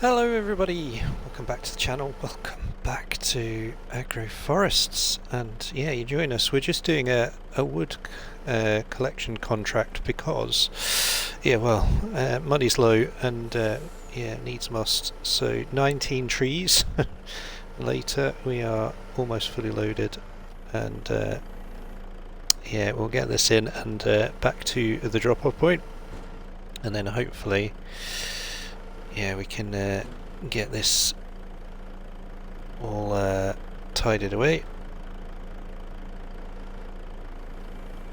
Hello everybody, welcome back to the channel, welcome back to AgroForests, and yeah, you join us. We're just doing a wood collection contract because, yeah, well, money's low and yeah, needs must. So 19 trees later, we are almost fully loaded, and yeah, we'll get this in and back to the drop-off point, and then hopefully, yeah, we can get this all tidied away.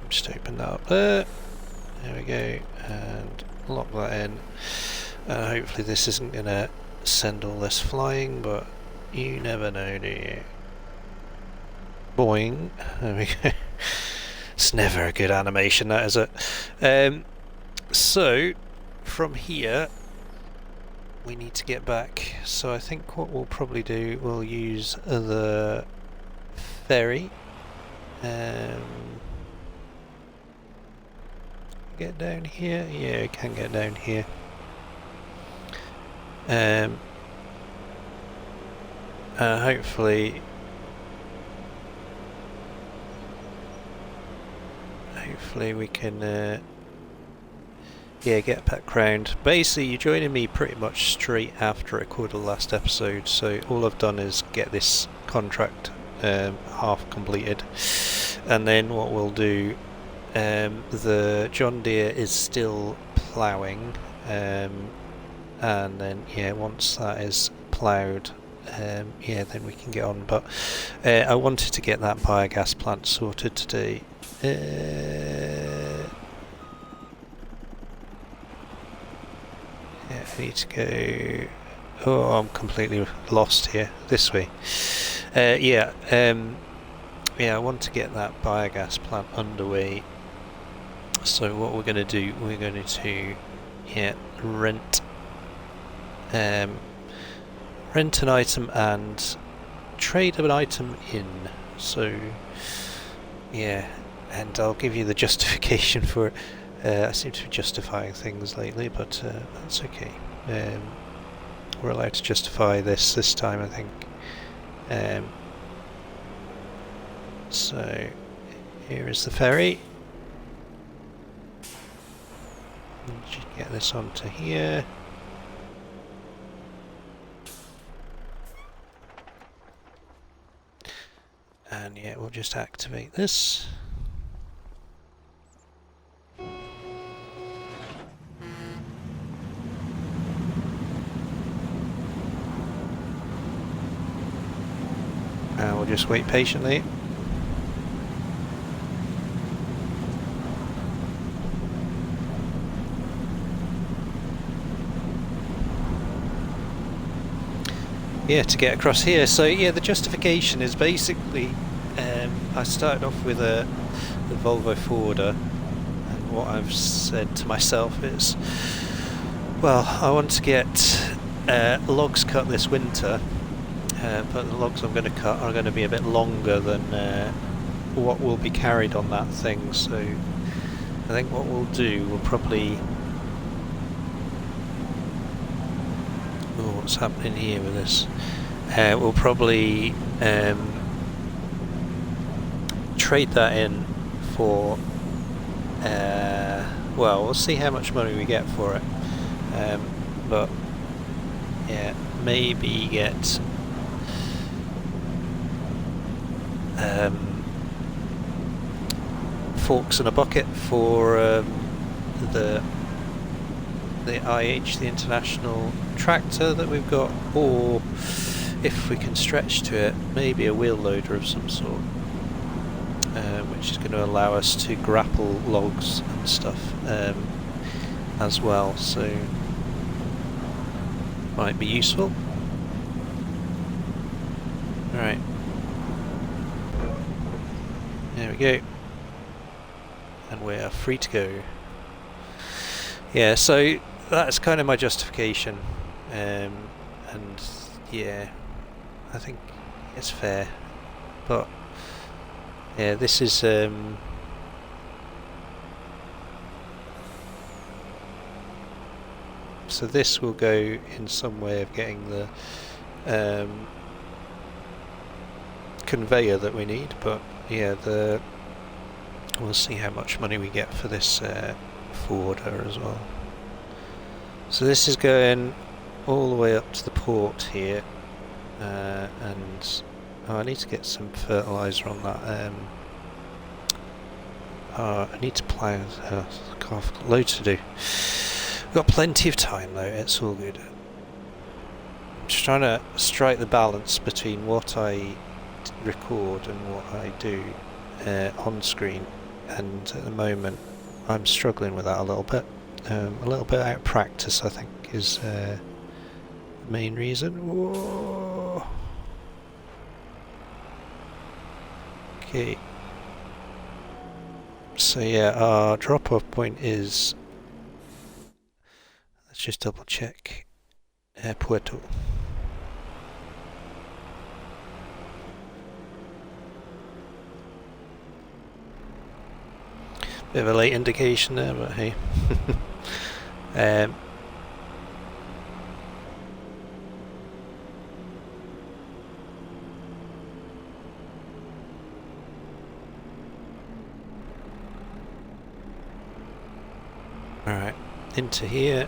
Just open that up there. There we go, and lock that in. Hopefully this isn't going to send all this flying, but you never know, do you? Boing. There we go. It's never a good animation, that is it. So from here we need to get back, so I think what we'll probably do, we'll use the ferry. Get down here? Yeah, we can get down here. Hopefully we can yeah, get back round. Basically, you're joining me pretty much straight after I recorded the last episode, so all I've done is get this contract half completed, and then what we'll do, the John Deere is still ploughing, and then yeah, once that is ploughed, yeah, then we can get on. But I wanted to get that biogas plant sorted today. Yeah, I need to go. Oh, I'm completely lost here. This way. Yeah, yeah, I want to get that biogas plant underway. So what we're going to do, we're going to, yeah, rent an item and trade an item in. So yeah, and I'll give you the justification for it. I seem to be justifying things lately, but that's okay. We're allowed to justify this time, I think. So here is the ferry. Get this onto here. And yeah, we'll just activate this. We'll just wait patiently. Yeah, to get across here. So yeah, the justification is basically, I started off with the Volvo Forwarder, and what I've said to myself is, well, I want to get logs cut this winter, but the logs I'm going to cut are going to be a bit longer than what will be carried on that thing. So I think what we'll do, we'll probably... Oh, what's happening here with this? We'll probably trade that in for, well, we'll see how much money we get for it, but yeah, maybe get forks and a bucket for the IH, the International tractor that we've got, or if we can stretch to it, maybe a wheel loader of some sort, which is going to allow us to grapple logs and stuff as well, so might be useful. Alright, there we go, and we are free to go. Yeah, so that's kind of my justification, and yeah, I think it's fair, but yeah, this is So this will go in some way of getting the conveyor that we need, but yeah, we'll see how much money we get for this forwarder as well. So this is going all the way up to the port here, and I need to get some fertiliser on that. I need to plough. I've got loads to do. We've got plenty of time though, it's all good. I'm just trying to strike the balance between what I record and what I do on screen, and at the moment I'm struggling with that a little bit. A little bit out of practice, I think, is the main reason. Whoa. Okay. So yeah, our drop-off point is, let's just double check, Puerto. Bit of a late indication there, but hey. Alright, into here.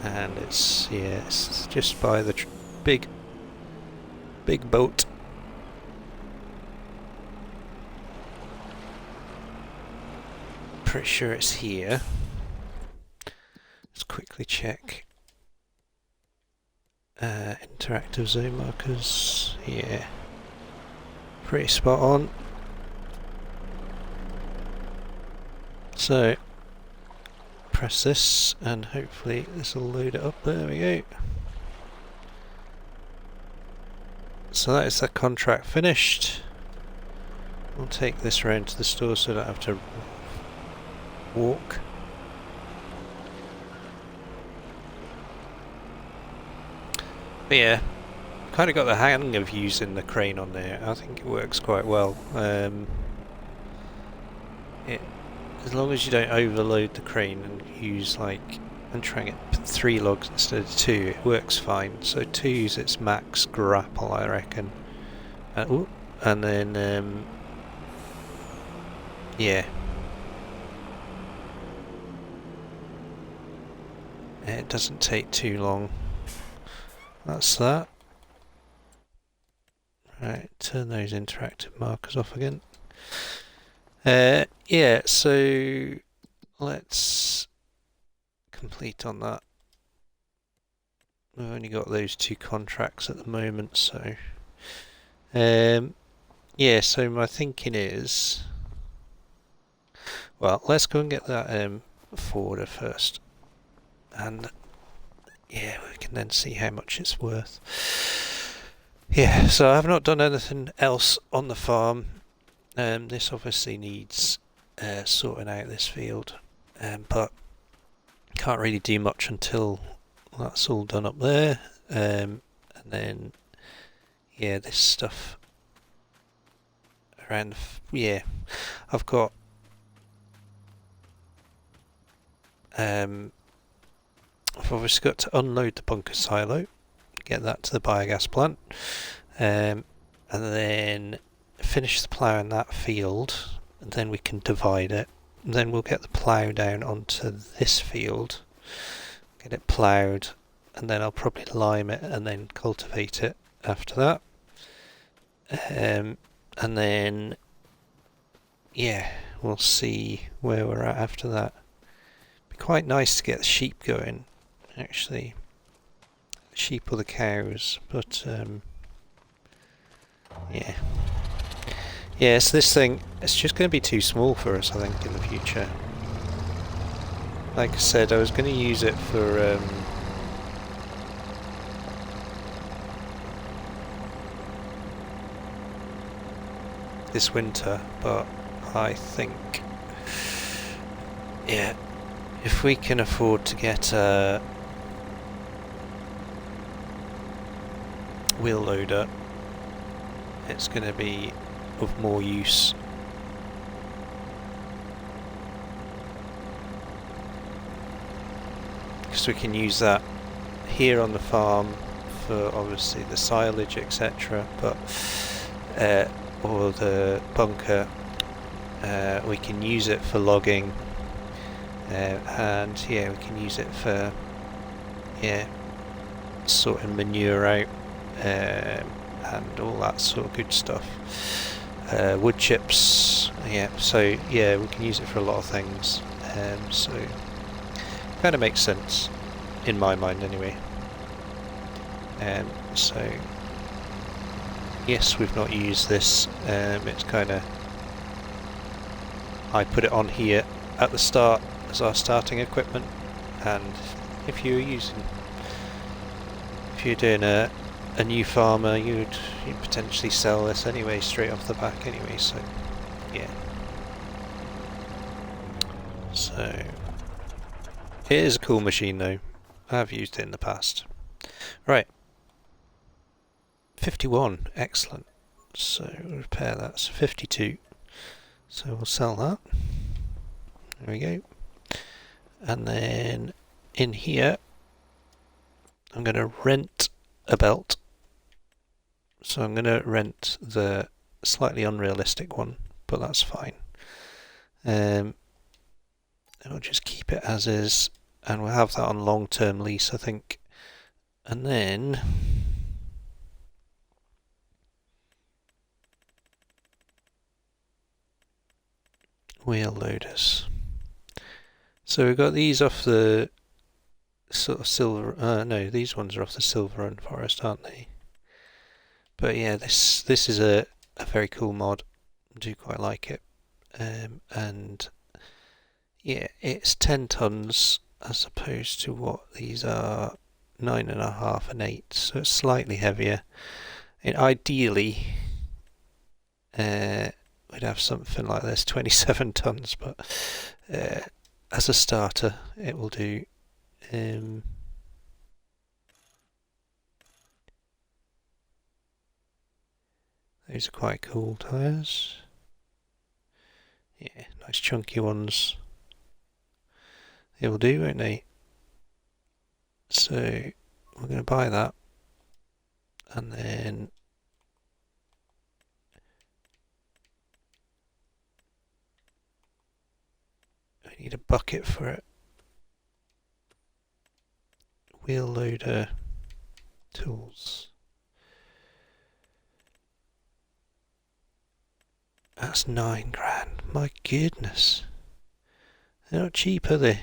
And it's, yeah, it's just by the big boat. Pretty sure it's here. Let's quickly check. Interactive zone markers, yeah. Pretty spot on. So, press this and hopefully this will load it up. There we go. So that is the contract finished. We'll take this round to the store so I don't have to walk. But yeah, kind of got the hang of using the crane on there. I think it works quite well. As long as you don't overload the crane and use and try and get 3 logs instead of 2, it works fine. So 2's its max grapple, I reckon. And then yeah. It doesn't take too long. That's that. Right, turn those interactive markers off again. Yeah, so let's complete on that. We've only got those 2 contracts at the moment, so yeah, so my thinking is, well, let's go and get that forwarder first, and yeah, we can then see how much it's worth. Yeah, so I've not done anything else on the farm. This obviously needs sorting out, this field, but can't really do much until that's all done up there. And then yeah, this stuff around, yeah, I've got I've obviously got to unload the bunker silo, get that to the biogas plant, and then finish the plough in that field, and then we can divide it, and then we'll get the plough down onto this field, get it ploughed, and then I'll probably lime it and then cultivate it after that. And then yeah, we'll see where we're at after that. Be quite nice to get the sheep going, actually. The sheep or the cows, but yeah. Yeah, so this thing, it's just going to be too small for us, I think, in the future. Like I said, I was going to use it for this winter, but I think, yeah, if we can afford to get a wheel loader, it's going to be of more use. because we can use that here on the farm for obviously the silage, etc. But or the bunker, we can use it for logging, and yeah, we can use it for sorting manure out, and all that sort of good stuff. Wood chips, so yeah, we can use it for a lot of things. So kind of makes sense in my mind anyway. So yes, we've not used this. It's kind of, I put it on here at the start as our starting equipment, and if you're doing a new farmer, you'd potentially sell this anyway straight off the back anyway. So yeah, so it is a cool machine though. I've used it in the past. Right, 51, excellent. So we'll repair that. So 52. So we'll sell that. There we go. And then in here, I'm going to rent a belt. So I'm going to rent the slightly unrealistic one, but that's fine. And I'll just keep it as is, and we'll have that on long-term lease, I think. And then wheel loaders. So we've got these off the sort of no, these ones are off the Silverrun Forest, aren't they? But yeah, this is a very cool mod. I do quite like it. And yeah, it's 10 tons as opposed to what these are, 9.5 and 8, so it's slightly heavier. And ideally, we'd have something like this, 27 tons, but as a starter, it will do. These are quite cool tyres. Yeah, nice chunky ones. They will do, won't they? So we're going to buy that, and then we need a bucket for it. Wheel loader tools. That's 9 grand. My goodness. They're not cheap, are they?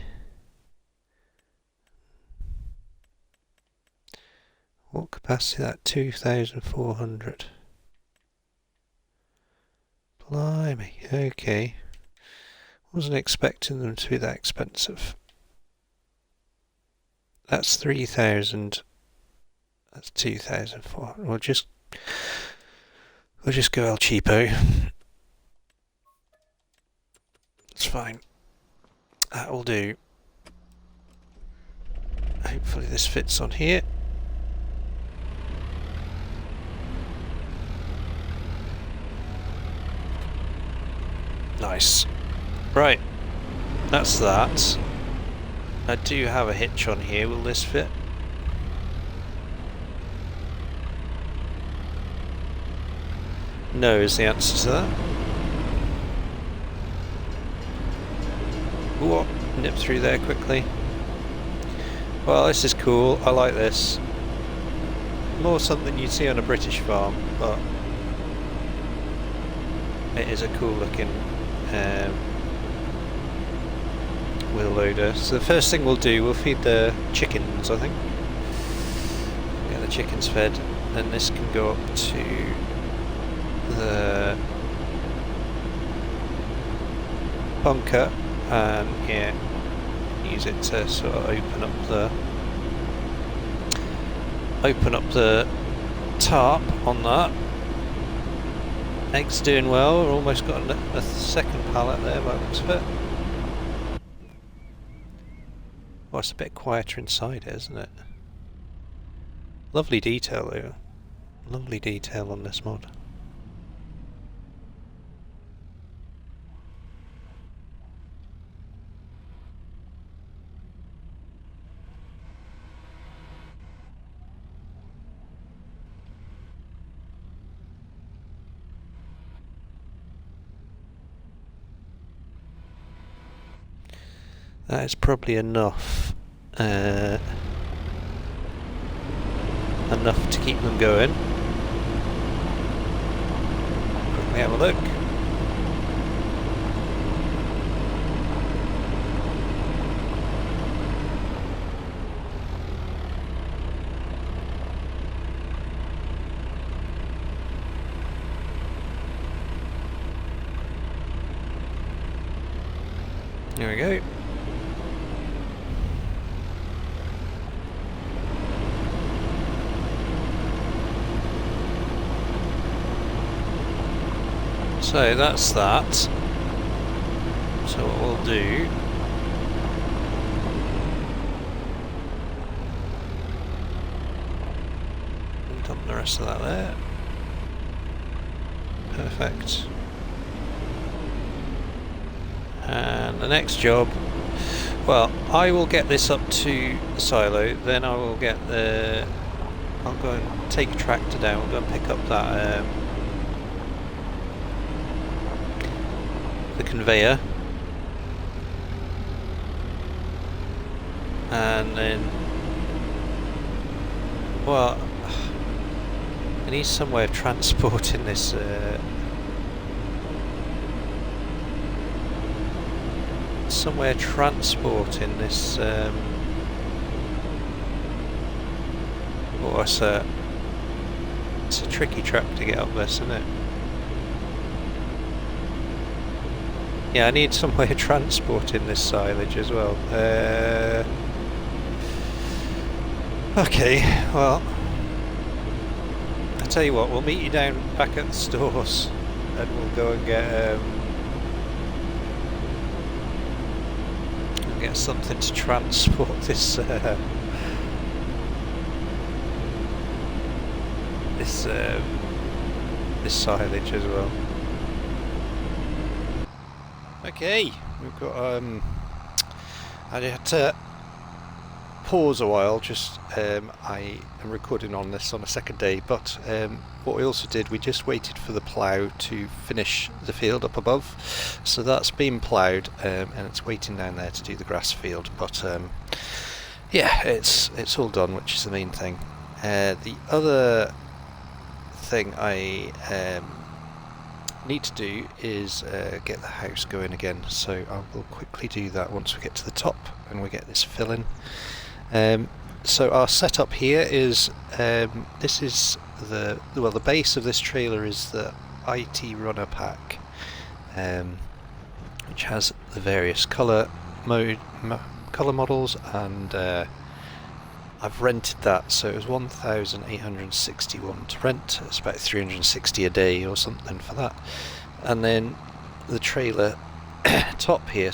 What capacity is that? 2,400. Blimey, okay. Wasn't expecting them to be that expensive. That's 3,000. That's 2,400. We'll just go El Cheapo. It's fine. That will do. Hopefully this fits on here. Nice. Right. That's that. I do have a hitch on here. Will this fit? No is the answer to that. Whoa, nip through there quickly. Well, this is cool. I like this. More something you'd see on a British farm, but it is a cool looking wheel loader. So the first thing we'll do, we'll feed the chickens, I think. Get the chickens fed, and this can go up to the bunker, and yeah, use it to sort of open up the tarp on that. Eggs doing well. We've almost got a second pallet there by the looks of it. Well, it's a bit quieter inside, isn't it? Lovely detail though. Lovely detail on this mod. That is probably enough. Enough to keep them going. Quickly have a look. There we go. So that's that. So what we'll do, we'll dump the rest of that there. Perfect. And the next job, well, I will get this up to the silo, then I will get the, I'll go and take a tractor down, I'll go and pick up that the conveyor, and then, well, I need some way of transporting this somewhere transporting this it's a tricky track to get up this, isn't it? Yeah, I need some way of transporting this silage as well. Okay, well, I'll tell you what, we'll meet you down back at the stores and we'll go and get something to transport this this silage as well. Okay, we've got I had to pause a while, just I am recording on this on a second day, but what we also did, we just waited for the plough to finish the field up above, so that's been ploughed and it's waiting down there to do the grass field, but yeah, it's all done, which is the main thing. The other thing I need to do is get the house going again, so I will quickly do that once we get to the top and we get this filling. So our setup here is this is the base of this trailer is the IT runner pack, which has the various color models, and I've rented that, so it was 1,861 to rent. It's about 360 a day or something for that. And then the trailer top here,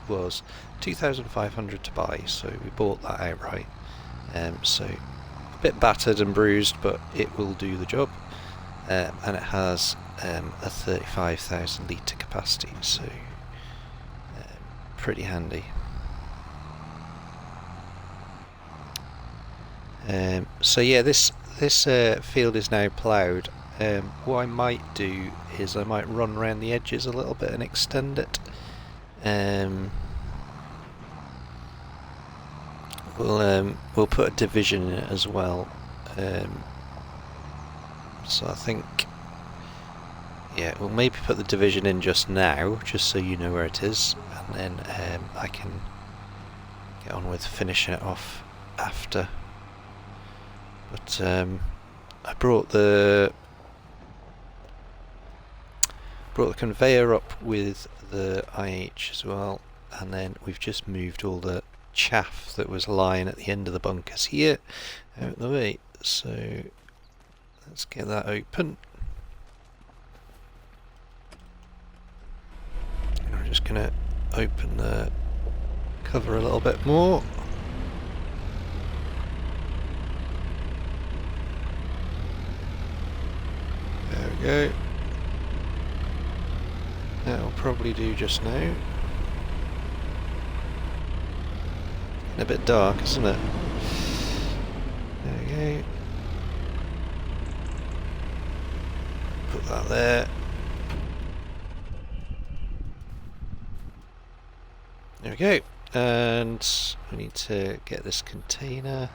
was 2,500 to buy, so we bought that outright. So a bit battered and bruised, but it will do the job. And it has a 35,000 litre capacity, so pretty handy. So yeah, this field is now ploughed. What I might do is I might run around the edges a little bit and extend it. We'll put a division in it as well. So I think, yeah, we'll maybe put the division in just now, just so you know where it is, and then I can get on with finishing it off after. But I brought the conveyor up with the IH as well, and then we've just moved all the chaff that was lying at the end of the bunkers here out of the way. So let's get that open. And I'm just going to open the cover a little bit more. There we go. That'll probably do just now. A bit dark, isn't it? There we go. Put that there. we go. And we need to get this container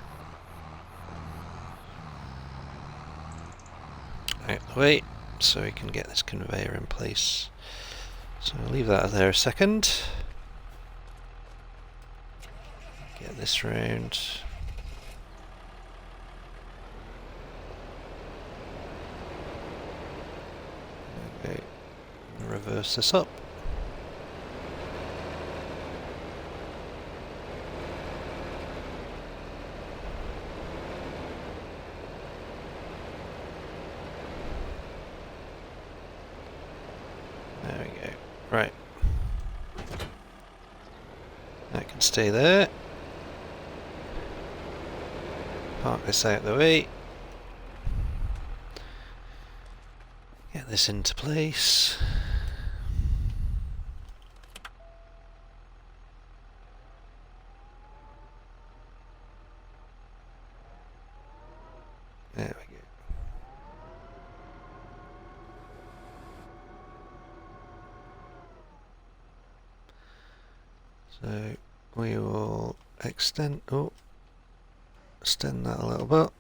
out of the way so we can get this conveyor in place. So I'll leave that there a second. Get this round. Okay. Reverse this up. There we go. Right. That can stay there. Park this out of the way. Get this into place. There we go. So we will extend that a little bit.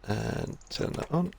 And turn that on.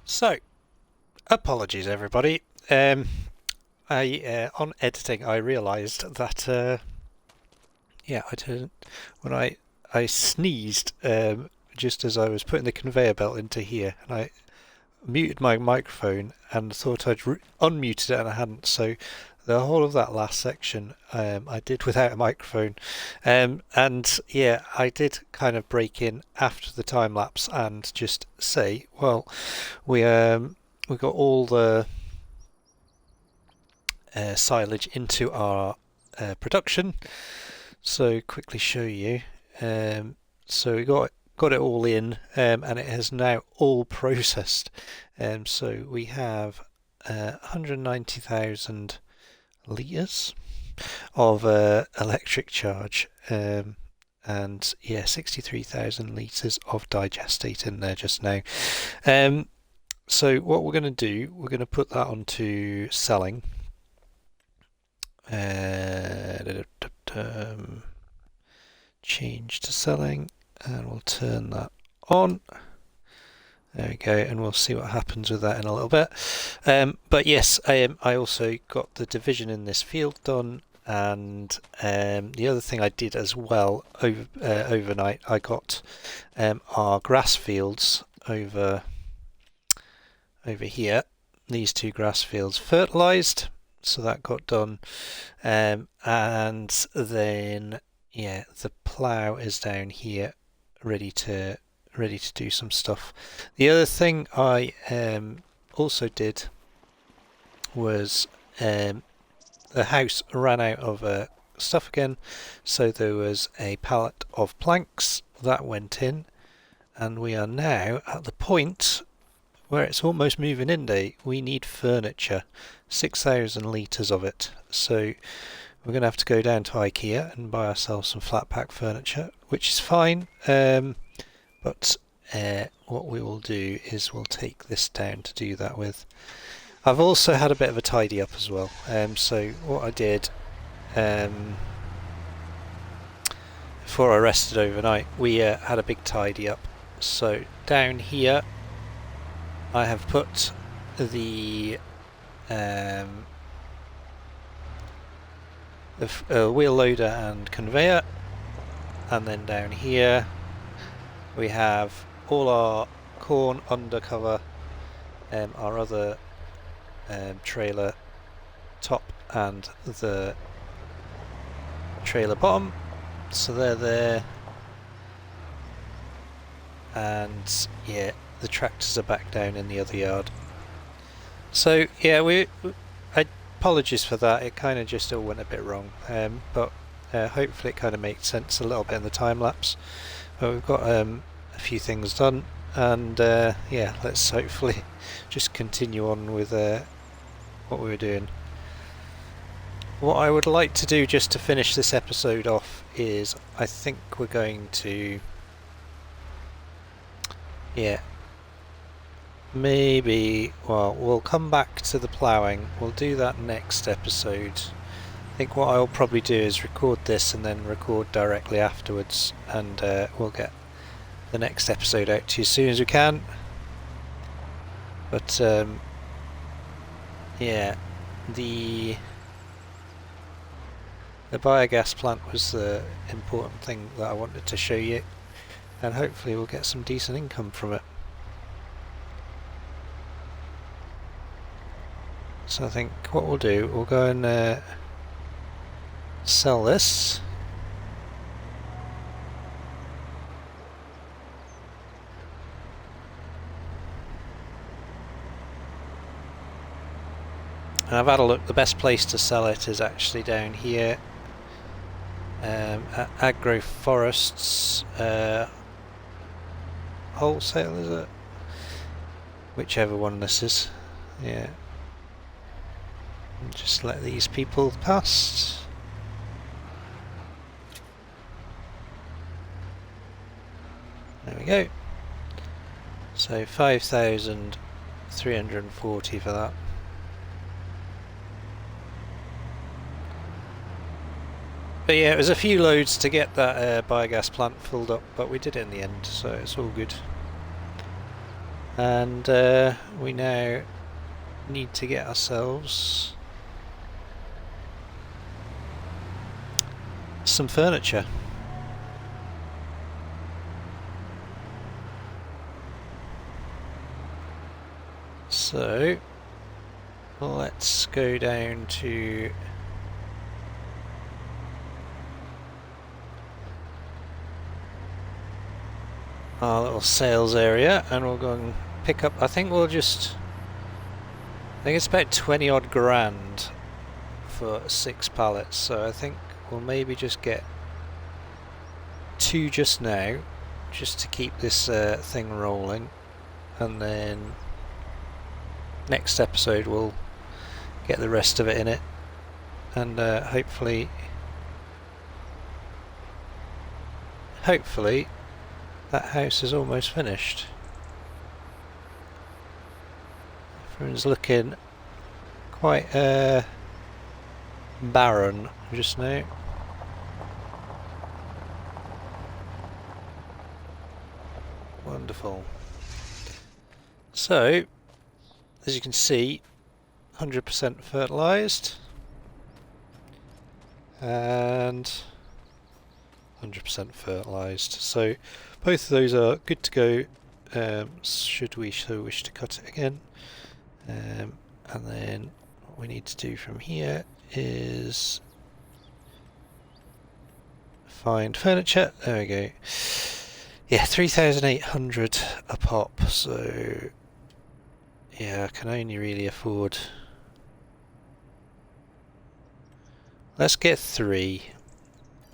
So, apologies everybody, On editing, I realised that yeah, I didn't when I sneezed just as I was putting the conveyor belt into here, and I muted my microphone and thought I'd unmuted it and I hadn't. So the whole of that last section I did without a microphone, and yeah, I did kind of break in after the time lapse and just say, well, we got all the silage into our production. So quickly show you. So we got it all in, and it has now all processed. So we have 190,000 litres of electric charge, and yeah, 63,000 litres of digestate in there just now. So what we're going to do, we're going to put that onto selling. Change to selling, and we'll turn that on. There we go, and we'll see what happens with that in a little bit. But yes, I also got the division in this field done, and the other thing I did as well overnight, I got our grass fields over here, these two grass fields fertilised, so that got done, and then yeah, the plough is down here ready to do some stuff. The other thing I also did was the house ran out of stuff again, so there was a pallet of planks that went in, and we are now at the point where it's almost moving in day. We need furniture, 6,000 litres of it, so we're going to have to go down to IKEA and buy ourselves some flat pack furniture, which is fine, but what we will do is we'll take this down to do that with. I've also had a bit of a tidy up as well, so what I did before I rested overnight, we had a big tidy up. So down here I have put the wheel loader and conveyor, and then down here we have all our corn undercover, our other trailer top and the trailer bottom, so they're there, and yeah, the tractors are back down in the other yard. So yeah, apologies for that, it kind of just all went a bit wrong, but hopefully it kind of makes sense a little bit in the time lapse. But we've got a few things done, and yeah, let's hopefully just continue on with what we were doing. What I would like to do just to finish this episode off is, I think we're going to, yeah, maybe, well, we'll come back to the ploughing, we'll do that next episode. I think what I'll probably do is record this and then record directly afterwards, and we'll get the next episode out to you as soon as we can. But yeah, the biogas plant was the important thing that I wanted to show you, and hopefully we'll get some decent income from it. So I think what we'll do, we'll go and sell this. And I've had a look, the best place to sell it is actually down here at AgroForests wholesale, is it? Whichever one this is, yeah. And just let these people past. There we go. So 5,340 for that. But yeah, it was a few loads to get that biogas plant filled up, but we did it in the end, so it's all good. And we now need to get ourselves some furniture. So let's go down to our little sales area and we'll go and pick up, I think it's about 20 odd grand for 6 pallets, so I think we'll maybe just get 2 just now, just to keep this thing rolling, and then next episode we'll get the rest of it in it, and hopefully that house is almost finished. Everyone's looking quite barren just now. Wonderful. So, as you can see, 100% fertilised and 100% fertilised. So both of those are good to go, should we so wish to cut it again. And then what we need to do from here is find furniture. There we go. Yeah, 3,800 a pop, so yeah, I can only really afford... Let's get 3.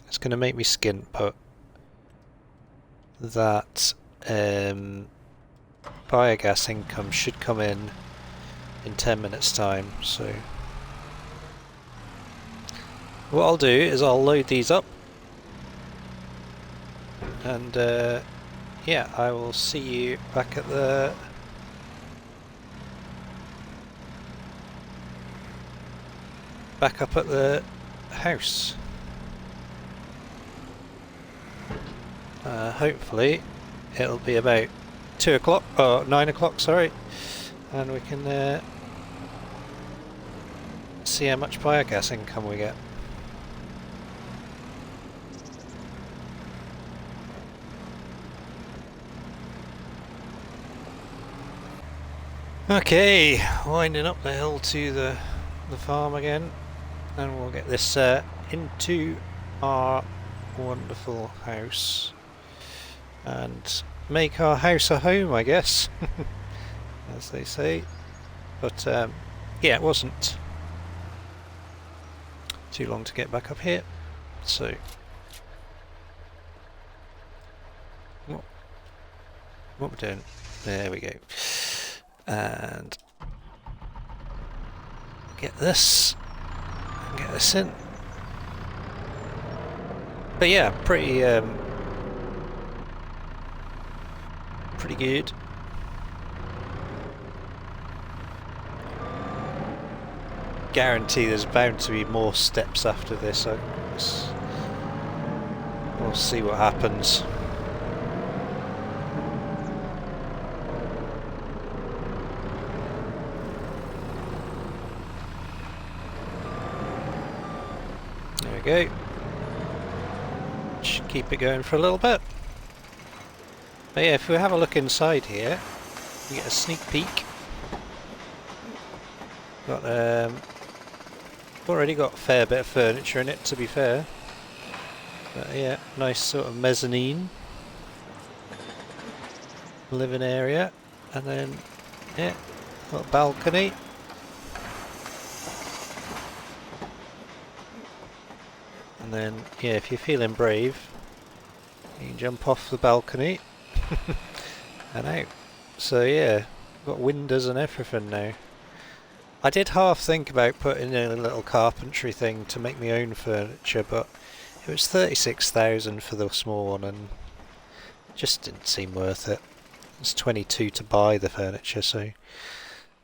It's going to make me skint, but that biogas income should come in 10 minutes time, so what I'll do is I'll load these up and yeah, I will see you back at the up at the house. Hopefully it'll be about 2 o'clock, or 9 o'clock, sorry, and we can see how much biogas income we get. Okay, winding up the hill to the farm again, and we'll get this into our wonderful house and make our house a home, I guess, as they say. But yeah, it wasn't too long to get back up here, so what we're doing, there we go, and get this in. But yeah, pretty good. Guarantee there's bound to be more steps after this. So we'll see what happens. There we go. Should keep it going for a little bit. But yeah, if we have a look inside here, we get a sneak peek. Got already got a fair bit of furniture in it, to be fair. But yeah, nice sort of mezzanine living area, and then yeah, little balcony. And then yeah, if you're feeling brave, you can jump off the balcony and out. So yeah, got windows and everything now. I did half think about putting in a little carpentry thing to make my own furniture, but it was 36,000 for the small one and it just didn't seem worth it. It's 22 to buy the furniture, so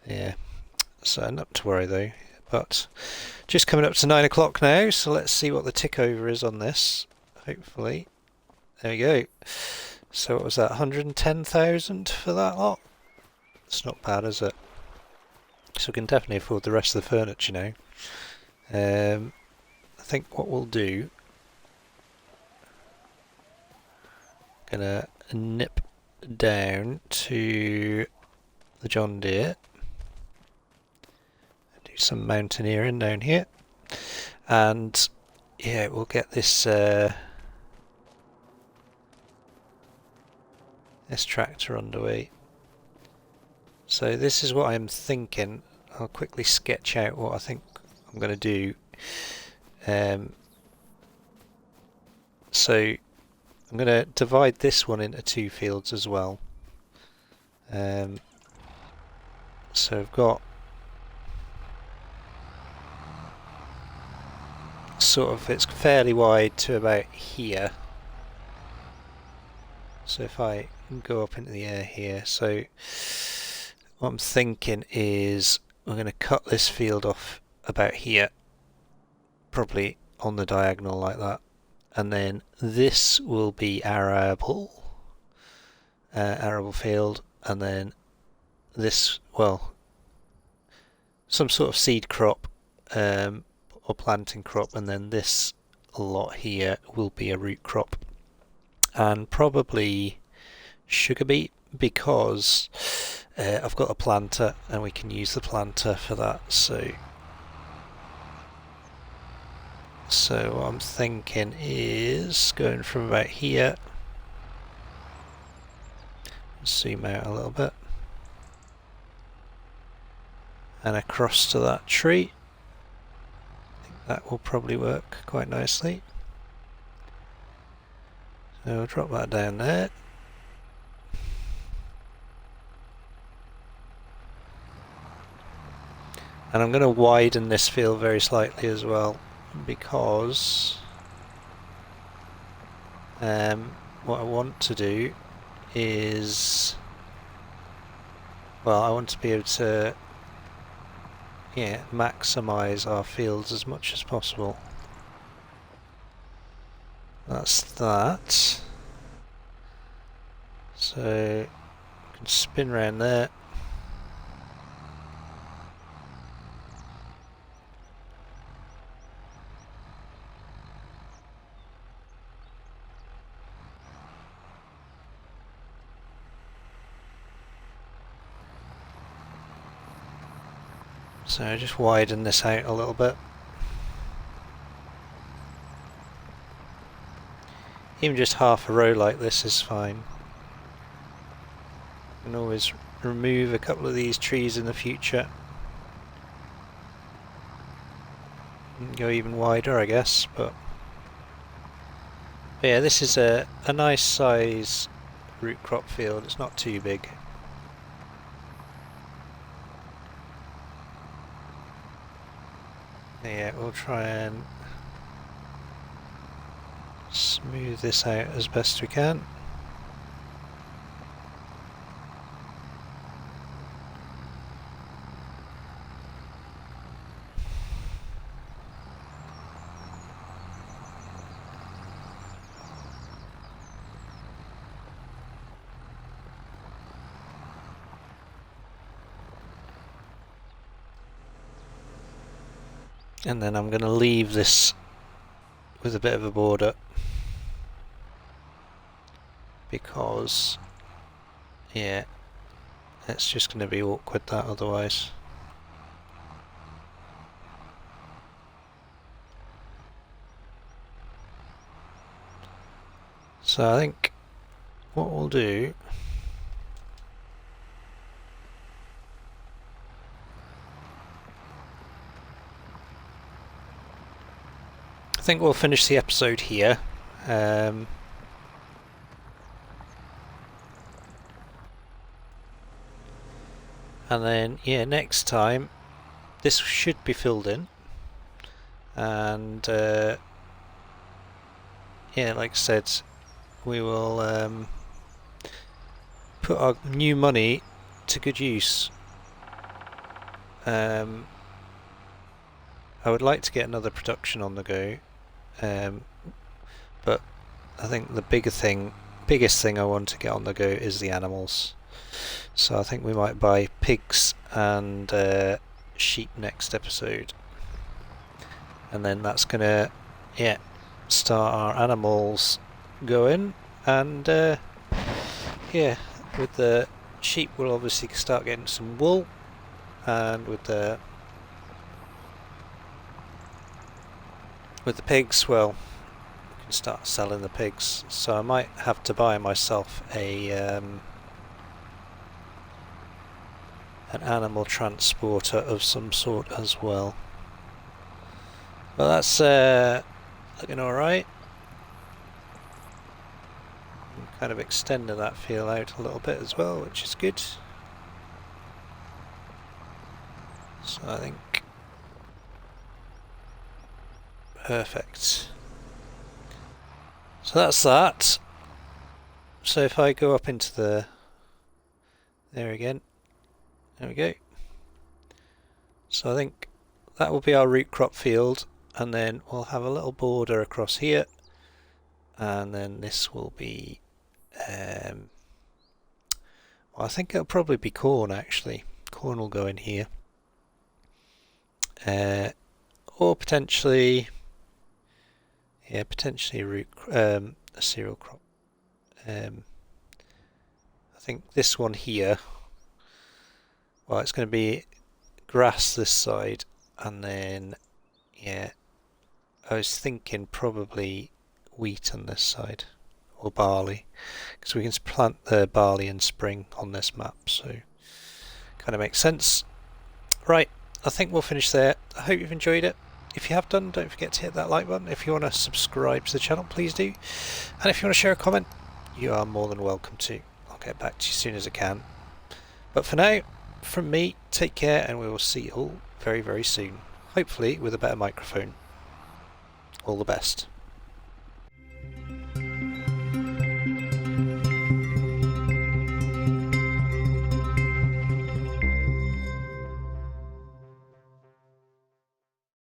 yeah. So not to worry though. But just coming up to 9 o'clock now, so let's see what the tick over is on this. Hopefully. There we go. So what was that, 110,000 for that lot? It's not bad, is it? So we can definitely afford the rest of the furniture now. I think what we'll do, gonna nip down to the John Deere, do some mountaineering down here, and yeah, we'll get this this tractor underway. So this is what I'm thinking. I'll quickly sketch out what I think I'm going to do. So I'm going to divide this one into 2 fields as well. So I've got sort of, it's fairly wide to about here. So if I go up into the air here, so what I'm thinking is we're going to cut this field off about here, probably on the diagonal like that, and then this will be arable field, and then this, well, some sort of seed crop or planting crop, and then this lot here will be a root crop, and probably sugar beet, because I've got a planter and we can use the planter for that. So what I'm thinking is going from about here, zoom out a little bit, and across to that tree. I think that will probably work quite nicely. So we'll drop that down there. And I'm going to widen this field very slightly as well, because what I want to do is, well, I want to be able to maximize our fields as much as possible. That's that. So I can spin around there. So I just widen this out a little bit. Even just half a row like this is fine. You can always remove a couple of these trees in the future. And go even wider, I guess, but yeah, this is a nice size root crop field. It's not too big. Yeah, we'll try and smooth this out as best we can. And then I'm going to leave this with a bit of a border, because yeah, it's just going to be awkward that otherwise. So I think what we'll do, I think we'll finish the episode here. And then, yeah, next time this should be filled in, and yeah, like I said, we will put our new money to good use. I would like to get another production on the go, but I think the biggest thing I want to get on the go is the animals. So I think we might buy pigs and sheep next episode. And then that's gonna, yeah, start our animals going. And yeah, with the sheep we'll obviously start getting some wool, and with the pigs, well, we can start selling the pigs. So I might have to buy myself a an animal transporter of some sort as well. Well, that's looking alright. Kind of extending that field out a little bit as well, which is good. So I think perfect. So that's that. So if I go up into the there again, there we go. So I think that will be our root crop field, and then we'll have a little border across here, and then this will be well, I think it'll probably be corn actually. Corn will go in here. Or potentially, yeah, potentially a cereal crop. I think this one here, well, it's going to be grass this side, and then, yeah, I was thinking probably wheat on this side, or barley, because we can plant the barley in spring on this map, so kind of makes sense. Right, I think we'll finish there. I hope you've enjoyed it. If you have done, don't forget to hit that like button. If you want to subscribe to the channel, please do. And if you want to share a comment, you are more than welcome to. I'll get back to you as soon as I can. But for now, from me, take care, and we will see you all very, very soon. Hopefully with a better microphone. All the best.